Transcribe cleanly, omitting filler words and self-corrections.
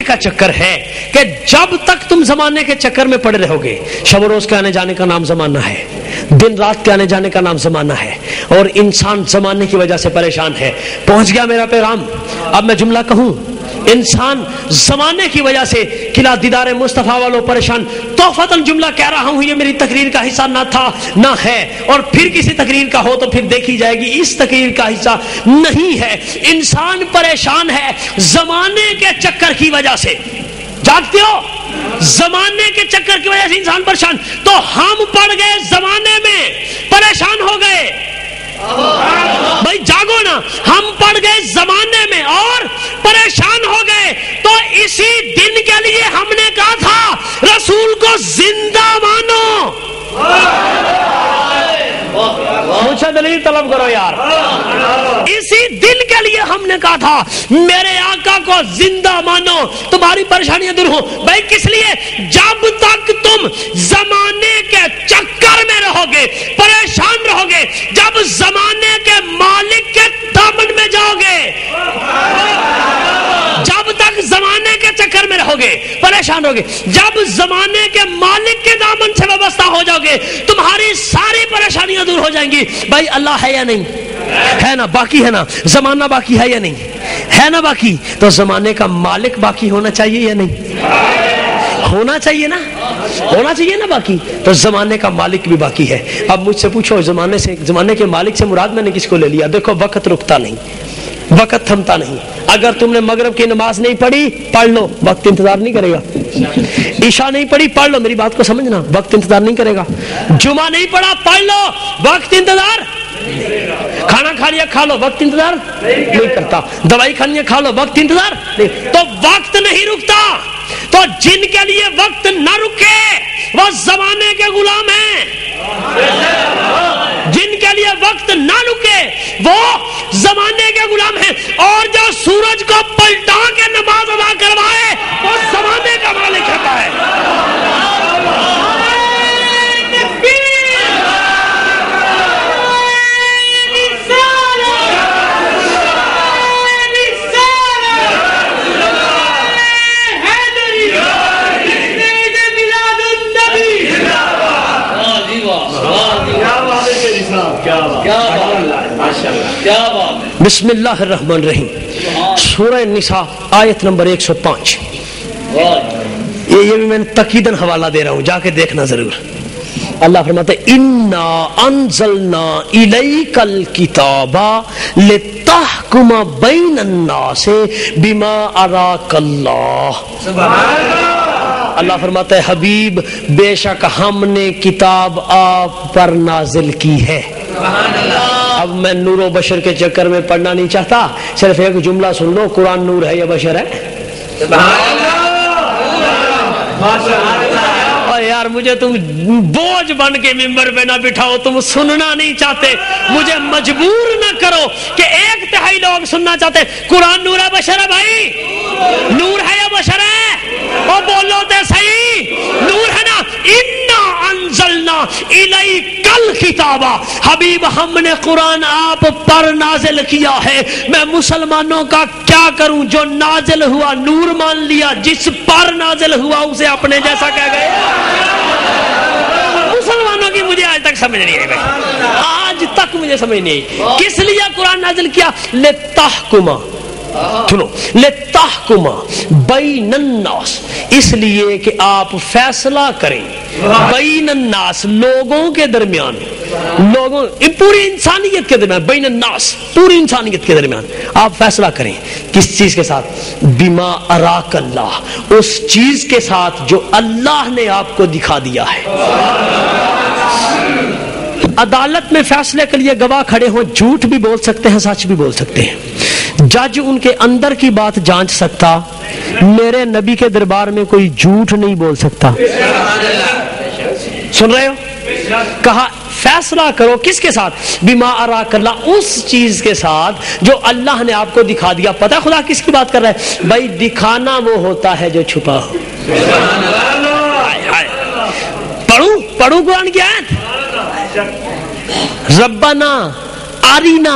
کا چکر ہے کہ جب تک تم زمانے کے چکر میں پڑے رہو گے، شب و روز کے آنے جانے کا نام زمانہ ہے، دن رات کے آنے جانے کا نام زمانہ ہے، اور انسان زمانے کی وجہ سے پریشان ہے۔ پہنچ گیا میرا پیغام۔ اب میں جملہ کہوں، انسان زمانے کی وجہ سے قلعہ دیدار مصطفیٰ والوں پریشان۔ توفتاً جملہ کہہ رہا ہوں، یہ میری تقریر کا حصہ نہ تھا نہ ہے، اور پھر کسی تقریر کا ہو تو پھر دیکھی جائے گی، اس تقریر کا حصہ نہیں ہے۔ انسان پریشان ہے زمانے کے چکر کی وجہ سے۔ جانتے ہو، زمانے کے چکر کی وجہ سے انسان پریشان۔ تو ہم پڑ گئے زمانے میں، پریشان ہو گئے۔ بھائی جاگو نا، ہم پڑ گئے زمانے میں اور پریشان ہو گئے۔ تو اسی دن کے لیے ہم نے کہا تھا رسول کو زندہ مانو۔ مجھے دلیل طلب کرو یار۔ اسی دن کے لیے ہم نے کہا تھا میرے آقا کو زندہ مانو، تمہاری پریشانیاں دور ہو۔ بھائی کس لیے؟ جب تک تم زمانے کے چکر میں رہو گے، پریشان رہو گے، جب زمانے کے مالک کے دامن میں جاؤ گے، جب تک زمانے کے چکر میں رہو گے، پریشان رہو گے، جب زمانے کے مالک کے دامن سے وابستہ ہو جاؤ گے، تمہاری ساری پریشانیاں دور ہو جائیں گی۔ بھائی اللہ ہے یا نہیں؟ ہے نا؟ باقی ہے نا؟ زمانہ باقی ہے یا نہیں؟ ہے نا باقی؟ تو زمانے کا مالک باقی ہونا چاہیے یا نہیں؟ ہونا چاہیے نا؟ ہونا چاہیے نا باقی؟ تو زمانے کا مالک بھی باقی ہے۔ اب مجھ سے پوچھو زمانے کے مالک سے مراد میں نے کس کو لے لیا؟ دیکھو وقت رکتا نہیں، وقت تھمتا نہیں۔ اگر تم نے مغرب کی نماز نہیں پڑھی، پڑھ لو، وقت انتظار نہیں کرے گا۔ عشاء نہیں پڑھی، پڑھ لو، میری بات کو سمجھنا، وقت انتظار نہیں کرے گا۔ جمعہ نہیں پڑھا، پڑھ لو، وقت انتظار۔ کھانا کھا لیا، کھا لو، وقت انتظار نہیں کرتا۔ دوائی کھانی ہے، کھا لو، وقت انتظار نہیں۔ تو وقت نہیں رکتا۔ تو جن کے لیے وقت نہ رکے وہ زمانے کے غلام ہیں۔ جن کے لیے وقت نہ رکے وہ زمانے کے غلام ہیں، اور جو سورج کو پلٹا کے نماز ادا کروائے وہ زمانے کا مالک ہوتا ہے۔ بسم اللہ الرحمن الرحیم، سورہ النساء آیت نمبر 105۔ یہ بھی میں نے تقیداً حوالہ دے رہا ہوں، جا کے دیکھنا ضرور۔ اللہ فرماتا ہے انا انزلنا الیک الکتاب لتحکم بین الناس بما اراک اللہ۔ اللہ فرماتا ہے حبیب بے شک ہم نے کتاب آپ پر نازل کی ہے۔ اب میں نور و بشر کے چکر میں پڑھنا نہیں چاہتا، صرف ایک جملہ سن لو، قرآن نور ہے یا بشر ہے؟ یار مجھے تم بوجھ بن کے ممبر پہ نہ بٹھاؤ، تم سننا نہیں چاہتے، مجھے مجبور نہ کرو کہ ایک تہائی لوگ سننا چاہتے۔ قرآن نور ہے بشر ہے؟ بھائی نور ہے یا بشر ہے؟ وہ بولو تے صحیح، نور ہے نا؟ انا انزلنا الیک الکتاب، حبیب ہم نے قرآن آپ پر نازل کیا ہے۔ میں مسلمانوں کا کیا کروں؟ جو نازل ہوا نور مان لیا، جس پر نازل ہوا اسے اپنے جیسا کہہ گئے۔ مسلمانوں کی مجھے آج تک سمجھ نہیں آئی، آج تک مجھے سمجھ نہیں آئی کس لیے قرآن نازل کیا؟ لتحکما، سنو، لتحکما بین الناس، اس لیے کہ آپ فیصلہ کریں بین الناس، لوگوں کے درمیان، لوگوں پوری انسانیت کے درمیان، بین الناس پوری انسانیت کے درمیان آپ فیصلہ کریں۔ کس چیز کے ساتھ؟ بما اراک اللہ، اس چیز کے ساتھ جو اللہ نے آپ کو دکھا دیا ہے۔ عدالت میں فیصلے کے لیے گواہ کھڑے ہوں، جھوٹ بھی بول سکتے ہیں، سچ بھی بول سکتے ہیں۔ جج ان کے اندر کی بات جانچ سکتا، میرے نبی کے دربار میں کوئی جھوٹ نہیں بول سکتا۔ سن رہے ہو؟ کہا فیصلہ کرو کس کے ساتھ؟ بما اراک اللہ، اس چیز کے ساتھ جو اللہ نے آپ کو دکھا دیا۔ پتہ خدا کس کی بات کر رہا ہے؟ بھائی دکھانا وہ ہوتا ہے جو چھپا ہو۔ پڑھوں قرآن کی آیت، ربنا آرینا